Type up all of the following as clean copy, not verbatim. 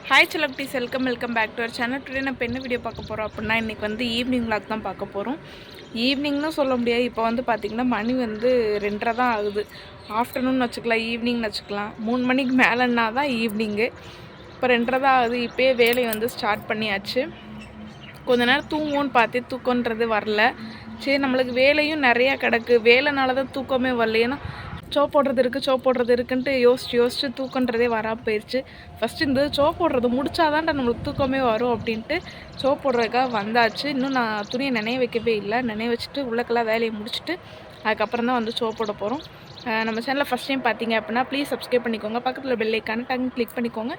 Hi selectees, welcome back to our channel. Today நம்ம என்ன video பார்க்க போகிறோம் அப்படின்னா, இன்றைக்கி வந்து ஈவினிங் விளாக் தான் பார்க்க போகிறோம். ஈவினிங்னு சொல்ல முடியாது, இப்போ வந்து பார்த்திங்கன்னா மணி வந்து 2:30 தான் ஆகுது. ஆஃப்டர்நூன் வச்சுக்கலாம், ஈவினிங்னு வச்சுக்கலாம். 3 மணிக்கு மேலேன்னா தான் ஈவினிங்கு. இப்போ 2:30 தான் ஆகுது. இப்போயே வேலையை வந்து ஸ்டார்ட் பண்ணியாச்சு. கொஞ்ச நேரம் தூங்குவோன்னு பார்த்தேன், தூக்கன்றது வரல. சரி, நம்மளுக்கு வேலையும் நிறையா கிடக்கு. வேலைனால தான் தூக்கமே வரல. ஏன்னா போடுறது இருக்குன்ட்டு யோசிச்சு தூக்கன்றதே வராமல் போயிடுச்சு. ஃபஸ்ட்டு இந்த போடுறது முடிச்சாதான்டா நம்மளுக்கு தூக்கமே வரும் அப்படின்ட்டு போடுறதுக்காக வந்தாச்சு. இன்னும் நான் துணியை நினைய வைக்கவே இல்லை. நினைய வச்சுட்டு உள்ளக்கெல்லாம் வேலையை முடிச்சுட்டு அதுக்கப்புறம் தான் வந்து போட போகிறோம். நம்ம சேனலில் ஃபஸ்ட் டைம் பார்த்தீங்க அப்படின்னா ப்ளீஸ் சப்ஸ்கிரைப் பண்ணிக்கோங்க. பக்கத்தில் பெல் ஐக்கான டங்கு கிளிக் பண்ணிக்கோங்க.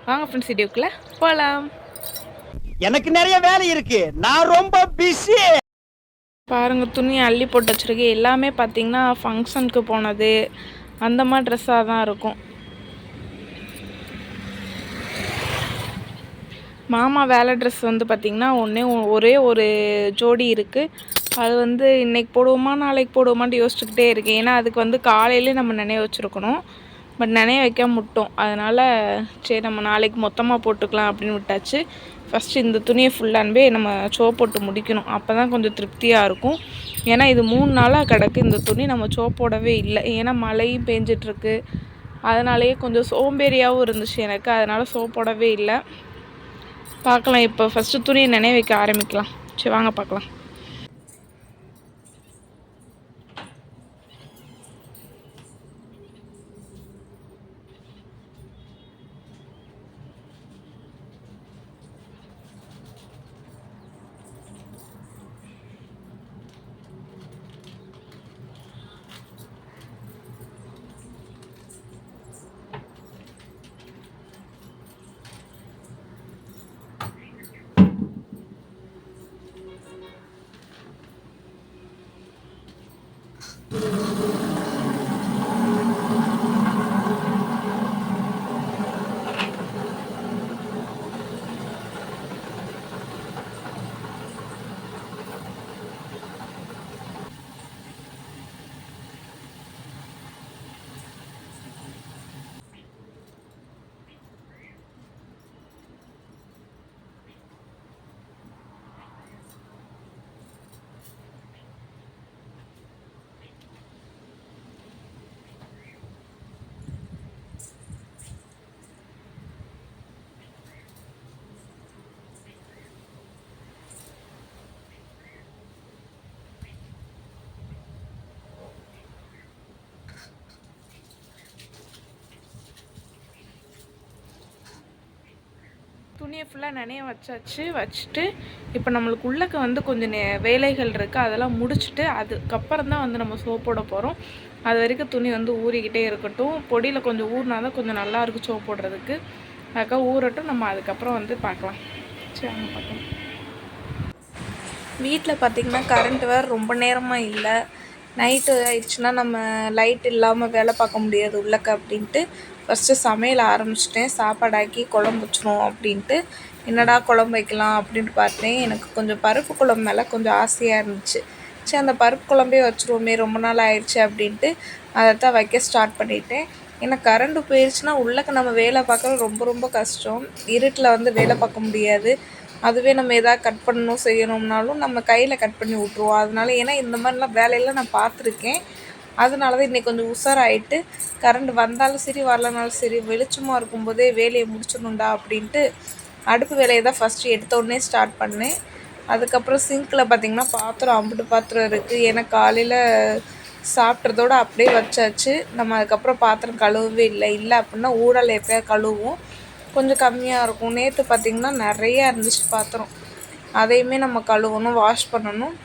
வாங்க ஃப்ரெண்ட்ஸ், வீடியோக்குள்ளே போகலாம். எனக்கு நிறைய வேலை இருக்கு, நான் ரொம்ப பிஸி. பாருங்கள், துணியை அள்ளி போட்டு வச்சுருக்கேன். எல்லாமே பார்த்திங்கன்னா ஃபங்க்ஷனுக்கு போனது அந்த மாதிரி ட்ரெஸ்ஸாக தான் இருக்கும். மாமா வேலை ட்ரெஸ் வந்து பார்த்திங்கன்னா ஒரே ஒரு ஜோடி இருக்குது. அது வந்து இன்றைக்கி போடுவோமா நாளைக்கு போடுவோமான்ட்டு யோசிச்சுக்கிட்டே இருக்கேன். ஏன்னா அதுக்கு வந்து காலையிலே நம்ம நினைய வச்சுருக்கணும். பட் நினைய வைக்க முட்டோம். அதனால் சரி, நம்ம நாளைக்கு மொத்தமாக போட்டுக்கலாம் அப்படின்னு விட்டாச்சு. ஃபஸ்ட்டு இந்த துணியை ஃபுல்லாகவே நம்ம போட்டு முடிக்கணும். அப்போ தான் கொஞ்சம் திருப்தியாக இருக்கும். ஏன்னா இது 3 நாளாக கிடக்கு இந்த துணி. நம்ம போடவே இல்லை. ஏன்னா மழையும் பேஞ்சிட்ருக்கு. அதனாலேயே கொஞ்சம் சோம்பேறியாகவும் இருந்துச்சு எனக்கு. அதனால் போடவே இல்லை. பார்க்கலாம், இப்போ ஃபஸ்ட்டு துணியை நினைய வைக்க ஆரம்பிக்கலாம். சரி, வாங்க பார்க்கலாம். துணியை ஃபுல்லாக நனைய வச்சுட்டு இப்போ நம்மளுக்கு உள்ளக்க வந்து கொஞ்சம் வேலைகள் இருக்குது. அதெல்லாம் முடிச்சுட்டு அதுக்கப்புறம் தான் வந்து நம்ம போட போகிறோம். அது வரைக்கும் துணி வந்து ஊறிக்கிட்டே இருக்கட்டும். பொடியில் கொஞ்சம் ஊறினா தான் கொஞ்சம் நல்லாயிருக்கும் போடுறதுக்கு. அதுக்காக ஊறட்டும். நம்ம அதுக்கப்புறம் வந்து பார்க்கலாம். சரி, வாங்க பார்க்கலாம். வீட்டில் பார்த்திங்கன்னா கரண்ட் வேறு ரொம்ப நேரமாக இல்லை. நைட்டு ஆயிடுச்சுன்னா நம்ம லைட் இல்லாமல் வேலை பார்க்க முடியாது உள்ளக்க அப்படின்ட்டு ஃபஸ்ட்டு சமையல் ஆரம்பிச்சிட்டேன். சாப்பாடாக்கி குழம்பு வச்சிரும் அப்படின்ட்டு. என்னடா குழம்பு வைக்கலாம் அப்படின்ட்டு பார்த்தேன். எனக்கு கொஞ்சம் பருப்பு குழம்பு மேலே கொஞ்சம் ஆசையாக இருந்துச்சு. சரி, அந்த பருப்பு குழம்பே வச்சுருவோமே, ரொம்ப நாள் ஆயிடுச்சு அப்படின்ட்டு அதை தான் வைக்க ஸ்டார்ட் பண்ணிட்டேன். ஏன்னா கரண்ட்டு போயிடுச்சுன்னா உள்ளக்க நம்ம வேலை பார்க்குறது ரொம்ப ரொம்ப கஷ்டம். இருட்டில் வந்து வேலை பார்க்க முடியாது. அதுவே நம்ம எதாவது கட் பண்ணணும் செய்யணும்னாலும் நம்ம கையில் கட் பண்ணி விட்ருவோம். அதனால ஏன்னா இந்த மாதிரிலாம் வேலையெல்லாம் நான் பார்த்துருக்கேன். அதனால தான் இன்றைக்கி கொஞ்சம் உஷாராயிட்டு கரண்ட் வந்தாலும் சரி வரலனாலும் சரி வெளிச்சமாக இருக்கும்போதே வேலையை முடிச்சிடணுண்டா அப்படின்ட்டு அடுப்பு வேலையை தான் ஃபஸ்ட்டு எடுத்தோடனே ஸ்டார்ட் பண்ணேன். அதுக்கப்புறம் சிங்கில் பார்த்திங்கன்னா பாத்திரம் அம்புட்டு பாத்திரம் இருக்குது. ஏன்னா காலையில் சாப்பிட்றதோடு அப்படியே வச்சாச்சு. நம்ம அதுக்கப்புறம் பாத்திரம் கழுவவே இல்லை அப்படின்னா ஊடால எப்போயா கழுவுவோம். கொஞ்சம் கம்மியாக இருக்கும். நேற்று பார்த்திங்கன்னா நிறையா இருந்துச்சு பாத்திரம். அதையுமே நம்ம கழுவணும், வாஷ் பண்ணணும்.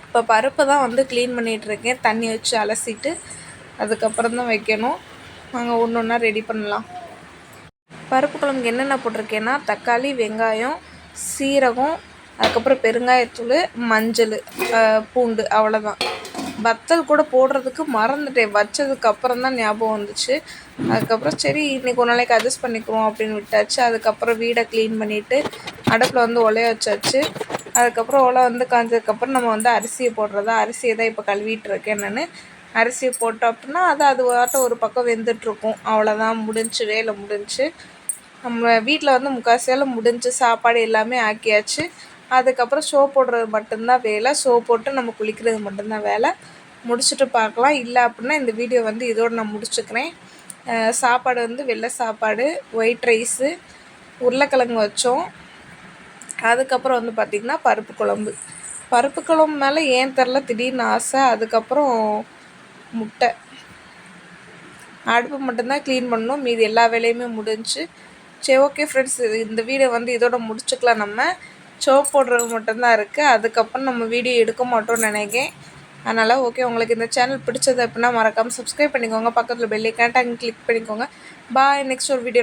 இப்போ பருப்பை தான் வந்து க்ளீன் பண்ணிகிட்ருக்கேன். தண்ணி வச்சு அலசிட்டு அதுக்கப்புறம் தான் வைக்கணும். நாங்கள் ஒன்று ஒன்றா ரெடி பண்ணலாம். பருப்பு குழம்புக்கு என்னென்ன போட்டிருக்கேன்னா தக்காளி, வெங்காயம், சீரகம், அதுக்கப்புறம் பெருங்காயத்தூள், மஞ்சள், பூண்டு, அவ்வளோதான். வத்தல் கூட போடுறதுக்கு மறந்துட்டேன். வச்சதுக்கப்புறம் தான் ஞாபகம் வந்துச்சு. அதுக்கப்புறம் சரி இன்றைக்கி ஒரு நாளைக்கு அட்ஜஸ்ட் பண்ணிக்குவோம் அப்படின்னு விட்டாச்சு. அதுக்கப்புறம் வீடை க்ளீன் பண்ணிவிட்டு அடுப்பில் வந்து ஒலைய வச்சாச்சு. அதுக்கப்புறம் ஒலை வந்து காஞ்சதுக்கப்புறம் நம்ம வந்து அரிசியை போடுறதா. அரிசியை தான் இப்போ கழுவிட்டுருக்கேன் நான். அரிசியை போட்டோம் அப்படின்னா அது வாட்டம் ஒரு பக்கம் வெந்துட்டுருக்கும். அவ்வளோதான், முடிஞ்சு வேலை முடிஞ்சு. நம்ம வீட்டில் வந்து முக்கால்வாசி வேலை முடிஞ்சு சாப்பாடு எல்லாமே ஆக்கியாச்சு. அதுக்கப்புறம் சோப் போடுறது மட்டும்தான் வேலை. சோப் போட்டு நம்ம குளிக்கிறது மட்டும்தான் வேலை. முடிச்சுட்டு பார்க்கலாம். இல்லை அப்படின்னா இந்த வீடியோ வந்து இதோடு நான் முடிச்சுக்கிறேன். சாப்பாடு வந்து வெள்ளை சாப்பாடு, ஒயிட் ரைஸு, உருளைக்கிழங்கு வச்சோம். அதுக்கப்புறம் வந்து பார்த்திங்கன்னா பருப்பு குழம்பு. பருப்பு குழம்பு மேலே ஏன் தெரில திடீர்னு ஆசை. அதுக்கப்புறம் முட்டை. அடுப்பு மட்டும்தான் க்ளீன் பண்ணணும், மீதி எல்லா வேலையுமே முடிஞ்சு. சரி, ஓகே ஃப்ரெண்ட்ஸ், இந்த வீடியோ வந்து இதோட முடிச்சுக்கலாம். நம்ம சோப் போடுறது மட்டும்தான் இருக்குது. அதுக்கப்புறம் நம்ம வீடியோ எடுக்க மாட்டோம்னு நினைக்கிறேன். அதனால் ஓகே, உங்களுக்கு இந்த சேனல் பிடிச்சது அப்படின்னா மறக்காமல் சப்ஸ்கிரைப் பண்ணிக்கோங்க. பக்கத்தில் பெல் ஐக்கான் கிளிக் பண்ணிக்கோங்க. பாய். நெக்ஸ்ட் ஒரு வீடியோ